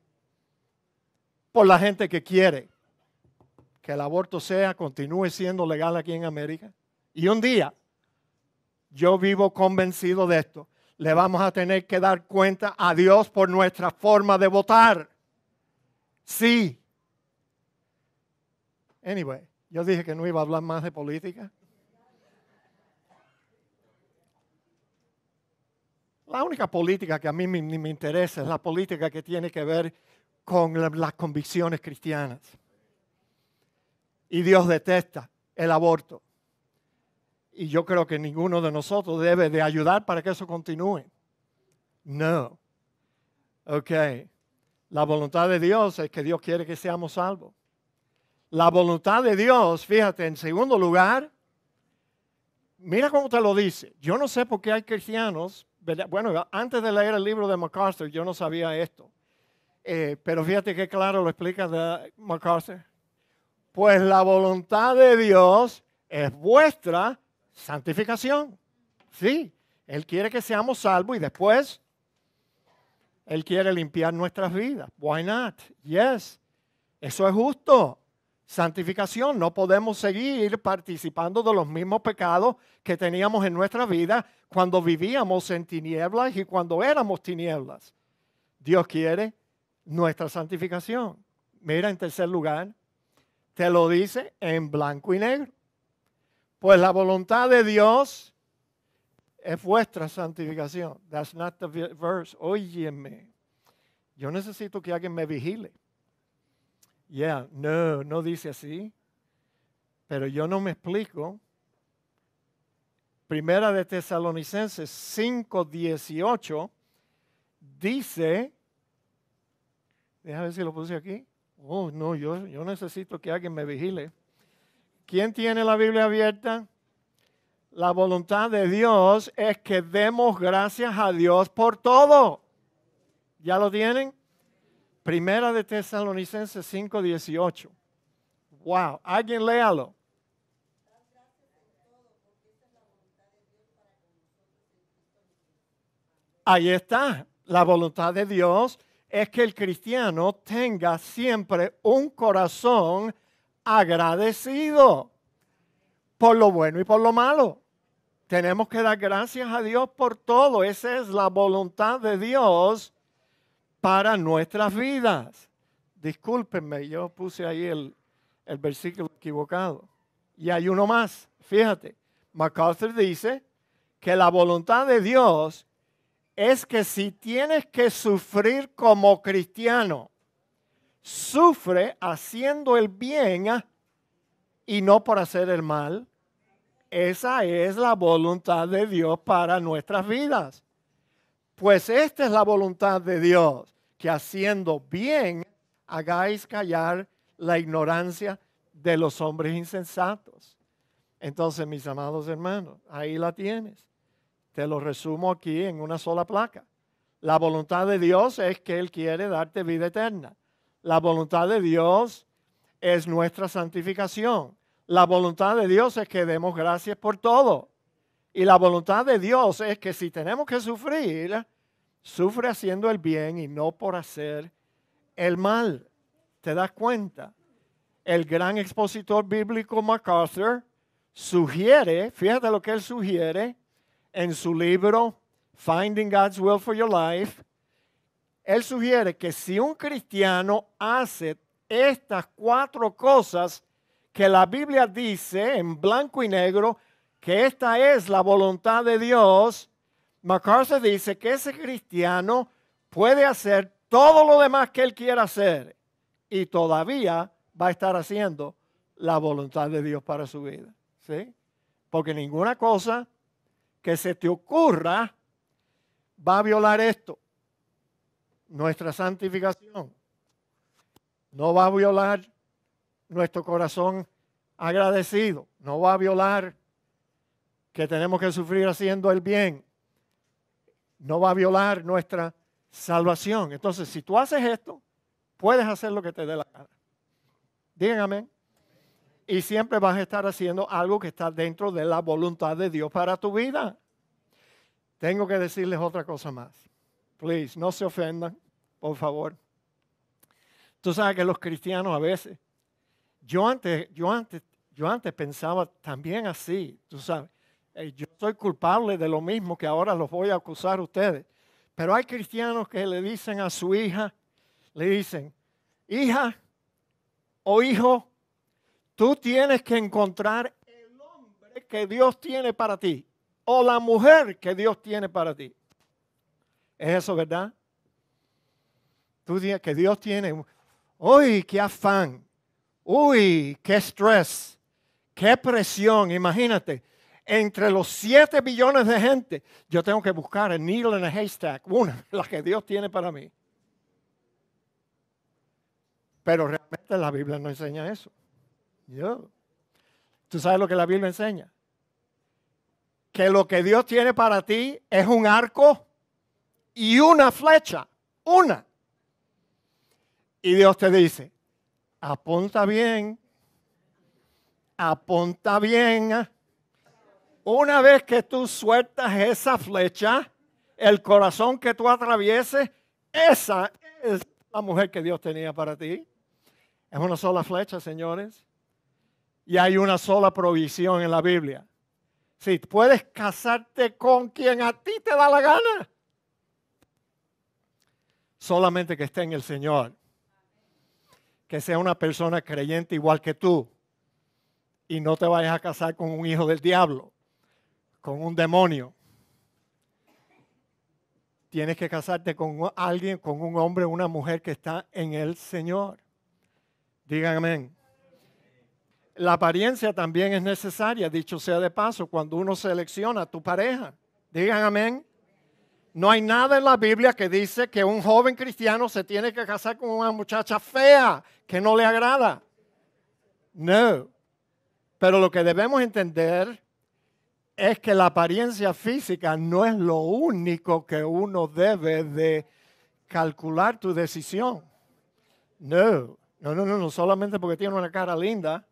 por la gente que quiere que el aborto continúe siendo legal aquí en América. Y un día, yo vivo convencido de esto, le vamos a tener que dar cuenta a Dios por nuestra forma de votar. Sí. Anyway, yo dije que no iba a hablar más de política. La única política que a mí me interesa es la política que tiene que ver con las convicciones cristianas. Y Dios detesta el aborto. Y yo creo que ninguno de nosotros debe de ayudar para que eso continúe. No. Ok. La voluntad de Dios es que Dios quiere que seamos salvos. La voluntad de Dios, fíjate, en segundo lugar, mira cómo te lo dice. Yo no sé por qué hay cristianos, ¿verdad? Bueno, antes de leer el libro de MacArthur, yo no sabía esto. Pero fíjate qué claro lo explica de MacArthur. Pues la voluntad de Dios es vuestra santificación. Sí, Él quiere que seamos salvos y después Él quiere limpiar nuestras vidas. Why not? Yes. Eso es justo. Santificación. No podemos seguir participando de los mismos pecados que teníamos en nuestra vida cuando vivíamos en tinieblas y cuando éramos tinieblas. Dios quiere nuestra santificación. Mira, en tercer lugar, te lo dice en blanco y negro. Pues la voluntad de Dios es vuestra santificación. That's not the verse. Óyeme. Yo necesito que alguien me vigile. No dice así. Pero yo no me explico. Primera de Tesalonicenses 5:18 dice, déjame ver si lo puse aquí. Oh, no, yo necesito que alguien me vigile. ¿Quién tiene la Biblia abierta? La voluntad de Dios es que demos gracias a Dios por todo. ¿Ya lo tienen? Primera de Tesalonicenses 5:18. Wow, alguien léalo. Ahí está. La voluntad de Dios es que el cristiano tenga siempre un corazón agradecido por lo bueno y por lo malo. Tenemos que dar gracias a Dios por todo. Esa es la voluntad de Dios para nuestras vidas. Discúlpenme, yo puse ahí el versículo equivocado. Y hay uno más. Fíjate, MacArthur dice que la voluntad de Dios es que si tienes que sufrir como cristiano, sufre haciendo el bien y no por hacer el mal. Esa es la voluntad de Dios para nuestras vidas. Pues esta es la voluntad de Dios, que haciendo bien hagáis callar la ignorancia de los hombres insensatos. Entonces, mis amados hermanos, ahí la tienes. Te lo resumo aquí en una sola placa. La voluntad de Dios es que Él quiere darte vida eterna. La voluntad de Dios es nuestra santificación. La voluntad de Dios es que demos gracias por todo. Y la voluntad de Dios es que si tenemos que sufrir, sufre haciendo el bien y no por hacer el mal. ¿Te das cuenta? El gran expositor bíblico MacArthur sugiere, fíjate lo que él sugiere en su libro Finding God's Will for Your Life. Él sugiere que si un cristiano hace estas 4 cosas que la Biblia dice en blanco y negro, que esta es la voluntad de Dios, MacArthur dice que ese cristiano puede hacer todo lo demás que él quiera hacer y todavía va a estar haciendo la voluntad de Dios para su vida. ¿Sí? Porque ninguna cosa que se te ocurra va a violar esto. Nuestra santificación. No va a violar nuestro corazón agradecido. No va a violar que tenemos que sufrir haciendo el bien. No va a violar nuestra salvación. Entonces, si tú haces esto, puedes hacer lo que te dé la gana. Digan amén. Y siempre vas a estar haciendo algo que está dentro de la voluntad de Dios para tu vida. Tengo que decirles otra cosa más. Please, no se ofendan, por favor. Tú sabes que los cristianos a veces, yo antes pensaba también así, tú sabes. Yo soy culpable de lo mismo que ahora los voy a acusar a ustedes. Pero hay cristianos que le dicen a su hija, le dicen, hija o hijo, tú tienes que encontrar el hombre que Dios tiene para ti o la mujer que Dios tiene para ti. ¿Es eso verdad? Tú dices que Dios tiene, uy, qué afán, uy, qué estrés, qué presión, imagínate. Entre los 7 billones de gente, yo tengo que buscar a needle in a haystack, una, la que Dios tiene para mí. Pero realmente la Biblia no enseña eso. ¿Tú sabes lo que la Biblia enseña? Que lo que Dios tiene para ti es un arco y una flecha, una. Y Dios te dice, apunta bien. Una vez que tú sueltas esa flecha, el corazón que tú atravieses, esa es la mujer que Dios tenía para ti. Es una sola flecha, señores. Y hay una sola provisión en la Biblia. Si puedes casarte con quien a ti te da la gana, solamente que esté en el Señor. Que sea una persona creyente igual que tú. Y no te vayas a casar con un hijo del diablo, con un demonio. Tienes que casarte con alguien, con un hombre o una mujer que está en el Señor. Digan amén. La apariencia también es necesaria, dicho sea de paso, cuando uno selecciona a tu pareja. Digan amén. No hay nada en la Biblia que dice que un joven cristiano se tiene que casar con una muchacha fea que no le agrada. No. Pero lo que debemos entender es que la apariencia física no es lo único que uno debe de calcular tu decisión. No, solamente porque tiene una cara linda.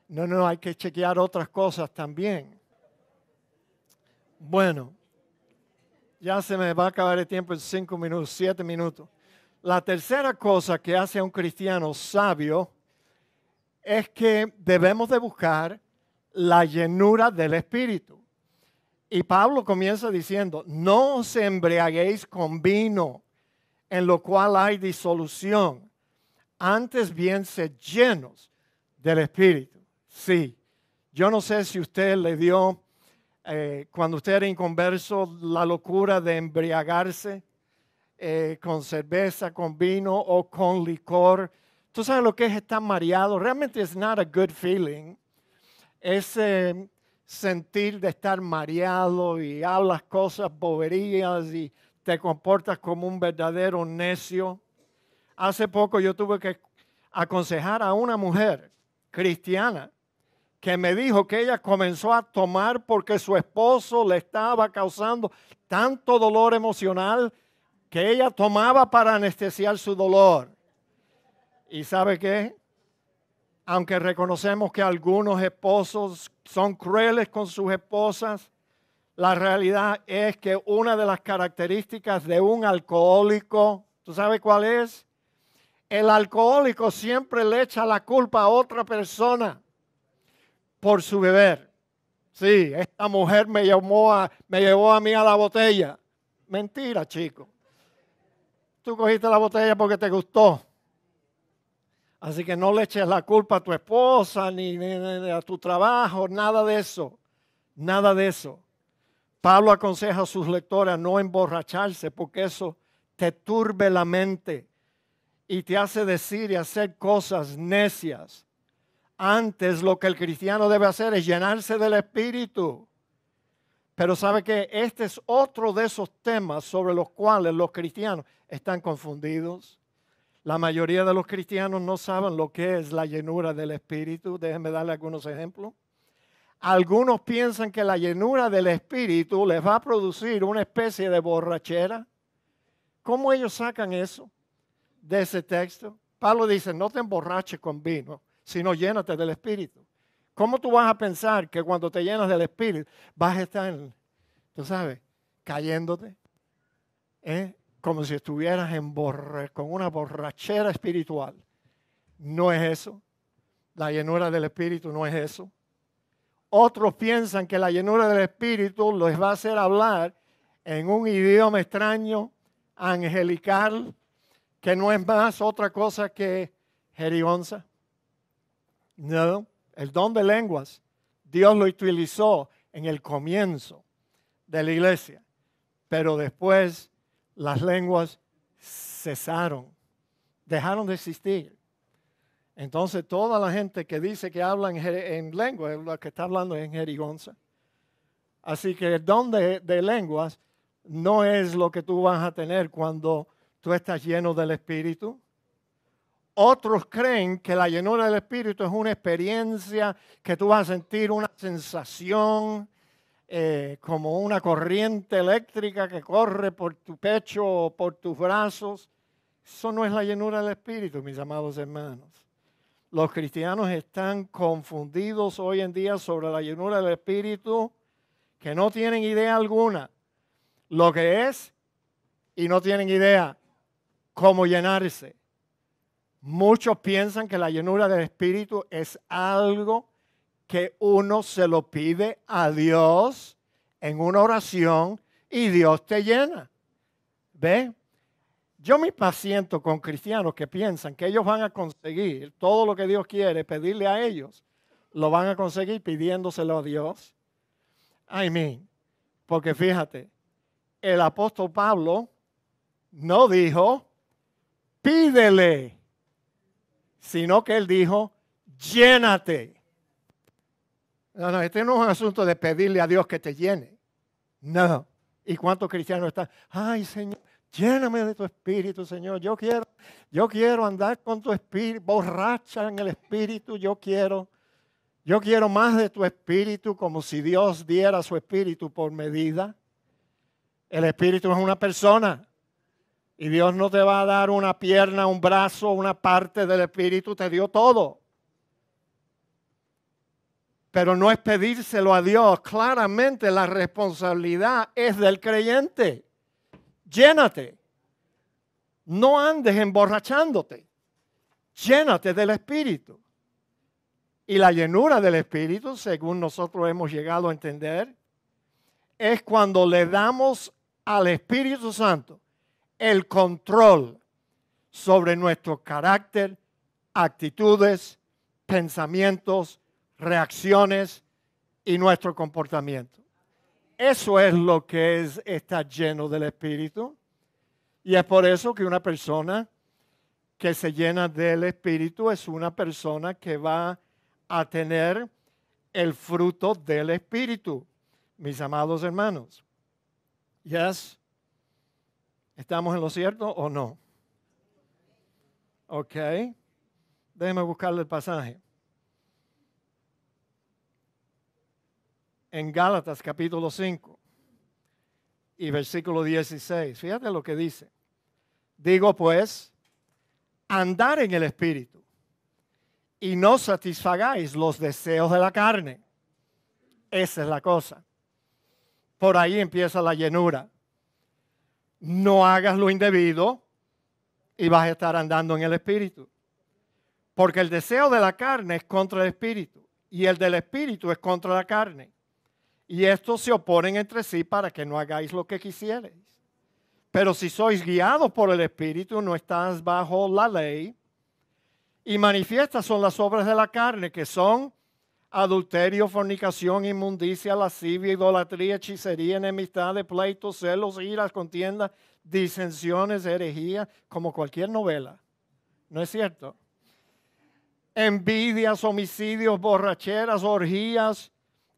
No, hay que chequear otras cosas también. Bueno, Ya se me va a acabar el tiempo en 5 minutos, 7 minutos. La tercera cosa que hace a un cristiano sabio es que debemos de buscar la llenura del Espíritu. Y Pablo comienza diciendo, no os embriaguéis con vino, en lo cual hay disolución. Antes bien, sed llenos del Espíritu. Sí, yo no sé si usted le dio, cuando usted era inconverso, la locura de embriagarse con cerveza, con vino o con licor. ¿Tú sabes lo que es estar mareado? Realmente es not a good feeling. Ese sentir de estar mareado y hablas cosas, boberías y te comportas como un verdadero necio. Hace poco yo tuve que aconsejar a una mujer cristiana que me dijo que ella comenzó a tomar porque su esposo le estaba causando tanto dolor emocional que ella tomaba para anestesiar su dolor. ¿Y sabe qué? Aunque reconocemos que algunos esposos son crueles con sus esposas, la realidad es que una de las características de un alcohólico, ¿tú sabes cuál es? El alcohólico siempre le echa la culpa a otra persona por su beber. Sí, esta mujer me llevó a mí a la botella. Mentira, chico. Tú cogiste la botella porque te gustó. Así que no le eches la culpa a tu esposa, ni a tu trabajo, nada de eso. Nada de eso. Pablo aconseja a sus lectores a no emborracharse porque eso te turbe la mente y te hace decir y hacer cosas necias. Antes lo que el cristiano debe hacer es llenarse del Espíritu. Pero sabe que este es otro de esos temas sobre los cuales los cristianos están confundidos. La mayoría de los cristianos no saben lo que es la llenura del Espíritu. Déjenme darle algunos ejemplos. Algunos piensan que la llenura del Espíritu les va a producir una especie de borrachera. ¿Cómo ellos sacan eso de ese texto? Pablo dice, no te emborraches con vino, sino llénate del Espíritu. ¿Cómo tú vas a pensar que cuando te llenas del Espíritu vas a estar, tú sabes, cayéndote? Como si estuvieras con una borrachera espiritual. No es eso. La llenura del Espíritu no es eso. Otros piensan que la llenura del Espíritu los va a hacer hablar en un idioma extraño, angelical, que no es más otra cosa que jerigonza. No, el don de lenguas, Dios lo utilizó en el comienzo de la iglesia, pero después las lenguas cesaron, dejaron de existir. Entonces toda la gente que dice que habla en lengua, lo que está hablando es en jerigonza. Así que el don de lenguas no es lo que tú vas a tener cuando tú estás lleno del Espíritu. Otros creen que la llenura del Espíritu es una experiencia que tú vas a sentir una sensación como una corriente eléctrica que corre por tu pecho o por tus brazos. Eso no es la llenura del Espíritu, mis amados hermanos. Los cristianos están confundidos hoy en día sobre la llenura del Espíritu, que no tienen idea alguna lo que es y no tienen idea cómo llenarse. Muchos piensan que la llenura del Espíritu es algo que uno se lo pide a Dios en una oración y Dios te llena. ¿Ve? Yo me paciento con cristianos que piensan que ellos van a conseguir todo lo que Dios quiere pedirle a ellos. Lo van a conseguir pidiéndoselo a Dios. Porque fíjate, el apóstol Pablo no dijo, pídele, sino que él dijo, llénate. No, este no es un asunto de pedirle a Dios que te llene. No. ¿Y cuántos cristianos están? Ay, Señor, lléname de tu espíritu, Señor. Yo quiero andar con tu espíritu, borracha en el espíritu. Yo quiero más de tu espíritu, como si Dios diera su espíritu por medida. El espíritu es una persona. Y Dios no te va a dar una pierna, un brazo, una parte del espíritu, te dio todo. Pero no es pedírselo a Dios. Claramente la responsabilidad es del creyente. Llénate. No andes emborrachándote. Llénate del Espíritu. Y la llenura del Espíritu, según nosotros hemos llegado a entender, es cuando le damos al Espíritu Santo el control sobre nuestro carácter, actitudes, pensamientos, reacciones y nuestro comportamiento. Eso es lo que es estar lleno del Espíritu. Y es por eso que una persona que se llena del Espíritu es una persona que va a tener el fruto del Espíritu, mis amados hermanos. ¿Yes? ¿Estamos en lo cierto o no? Ok. Déjeme buscarle el pasaje. En Gálatas capítulo 5 y versículo 16. Fíjate lo que dice. Digo pues, andar en el Espíritu y no satisfagáis los deseos de la carne. Esa es la cosa. Por ahí empieza la llenura. No hagas lo indebido y vas a estar andando en el Espíritu. Porque el deseo de la carne es contra el Espíritu y el del Espíritu es contra la carne. Y estos se oponen entre sí para que no hagáis lo que quisierais. Pero si sois guiados por el Espíritu, no estás bajo la ley. Y manifiestas son las obras de la carne, que son adulterio, fornicación, inmundicia, lascivia, idolatría, hechicería, enemistad, pleitos, celos, iras, contiendas, disensiones, herejías, como cualquier novela. ¿No es cierto? Envidias, homicidios, borracheras, orgías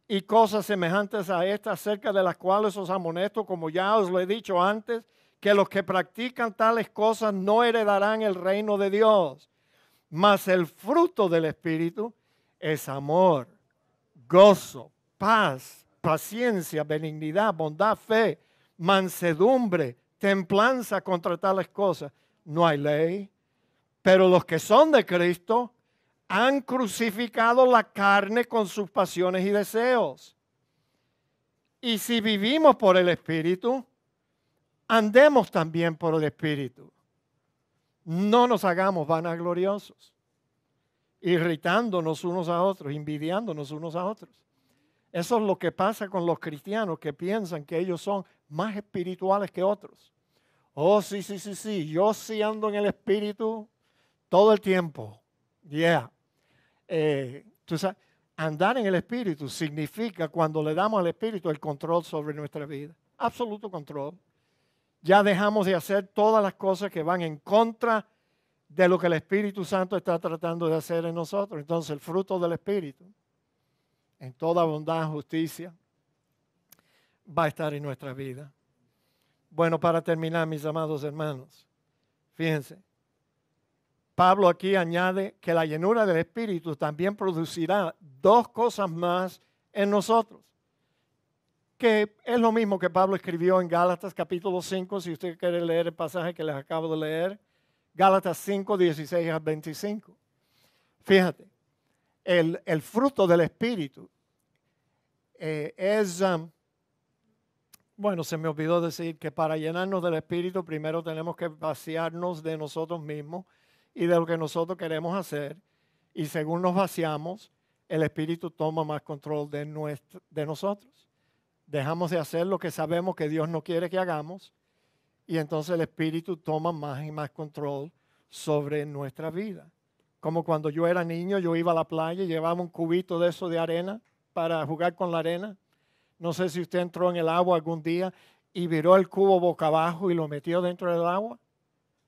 y cosas semejantes a estas, acerca de las cuales os amonesto, como ya os lo he dicho antes, que los que practican tales cosas no heredarán el reino de Dios. Mas el fruto del Espíritu es amor, gozo, paz, paciencia, benignidad, bondad, fe, mansedumbre, templanza. Contra tales cosas no hay ley. Pero los que son de Cristo han crucificado la carne con sus pasiones y deseos. Y si vivimos por el Espíritu, andemos también por el Espíritu. No nos hagamos vanagloriosos, irritándonos unos a otros, envidiándonos unos a otros. Eso es lo que pasa con los cristianos que piensan que ellos son más espirituales que otros. Oh, sí, yo sí ando en el Espíritu todo el tiempo. Yeah. Tú sabes, andar en el Espíritu significa cuando le damos al Espíritu el control sobre nuestra vida. Absoluto control. Ya dejamos de hacer todas las cosas que van en contra de lo que el Espíritu Santo está tratando de hacer en nosotros. Entonces el fruto del Espíritu, en toda bondad, justicia, va a estar en nuestra vida. Bueno, para terminar, mis amados hermanos, fíjense, Pablo aquí añade que la llenura del Espíritu también producirá dos cosas más en nosotros, que es lo mismo que Pablo escribió en Gálatas capítulo 5, si usted quiere leer el pasaje que les acabo de leer, Gálatas 5, 16 a 25. Fíjate, el fruto del Espíritu bueno, se me olvidó decir que para llenarnos del Espíritu primero tenemos que vaciarnos de nosotros mismos y de lo que nosotros queremos hacer. Y según nos vaciamos, el Espíritu toma más control de nosotros. Dejamos de hacer lo que sabemos que Dios no quiere que hagamos y entonces el Espíritu toma más y más control sobre nuestra vida. Como cuando yo era niño, yo iba a la playa y llevaba un cubito de eso de arena para jugar con la arena. No sé si usted entró en el agua algún día y viró el cubo boca abajo y lo metió dentro del agua.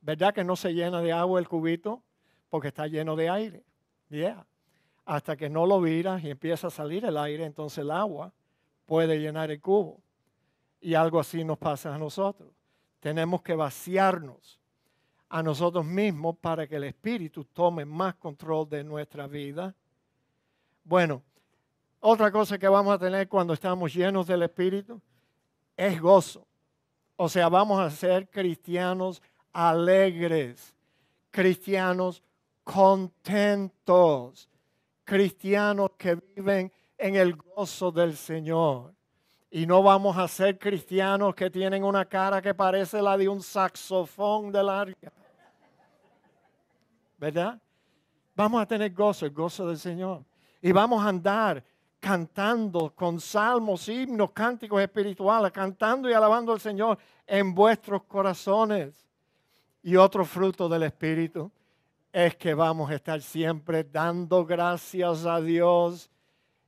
¿Verdad que no se llena de agua el cubito? Porque está lleno de aire. Yeah. Hasta que no lo viras y empieza a salir el aire, entonces el agua puede llenar el cubo. Y algo así nos pasa a nosotros. Tenemos que vaciarnos a nosotros mismos para que el Espíritu tome más control de nuestra vida. Bueno, otra cosa que vamos a tener cuando estamos llenos del Espíritu es gozo. O sea, vamos a ser cristianos alegres, cristianos contentos, cristianos que viven en el gozo del Señor. Y no vamos a ser cristianos que tienen una cara que parece la de un saxofón de larga. ¿Verdad? Vamos a tener gozo, el gozo del Señor. Y vamos a andar cantando con salmos, himnos, cánticos espirituales, cantando y alabando al Señor en vuestros corazones. Y otro fruto del Espíritu es que vamos a estar siempre dando gracias a Dios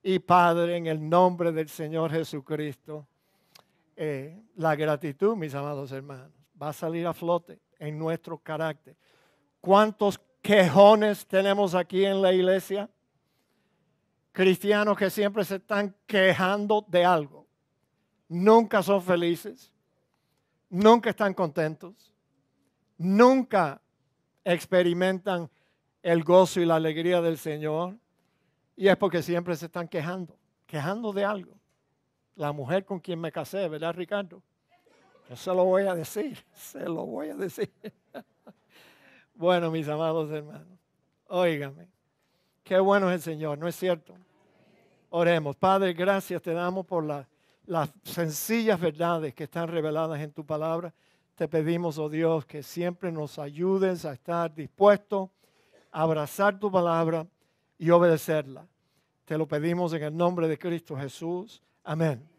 y Padre en el nombre del Señor Jesucristo. La gratitud, mis amados hermanos, va a salir a flote en nuestro carácter. ¿Cuántos quejones tenemos aquí en la iglesia? Cristianos que siempre se están quejando de algo. Nunca son felices. Nunca están contentos. Nunca experimentan el gozo y la alegría del Señor. Y es porque siempre se están quejando de algo. La mujer con quien me casé, ¿verdad, Ricardo? Yo se lo voy a decir, Bueno, mis amados hermanos, óigame, qué bueno es el Señor, ¿no es cierto? Oremos. Padre, gracias te damos por las sencillas verdades que están reveladas en tu palabra. Te pedimos, oh Dios, que siempre nos ayudes a estar dispuestos a abrazar tu palabra y obedecerla. Te lo pedimos en el nombre de Cristo Jesús. Amén.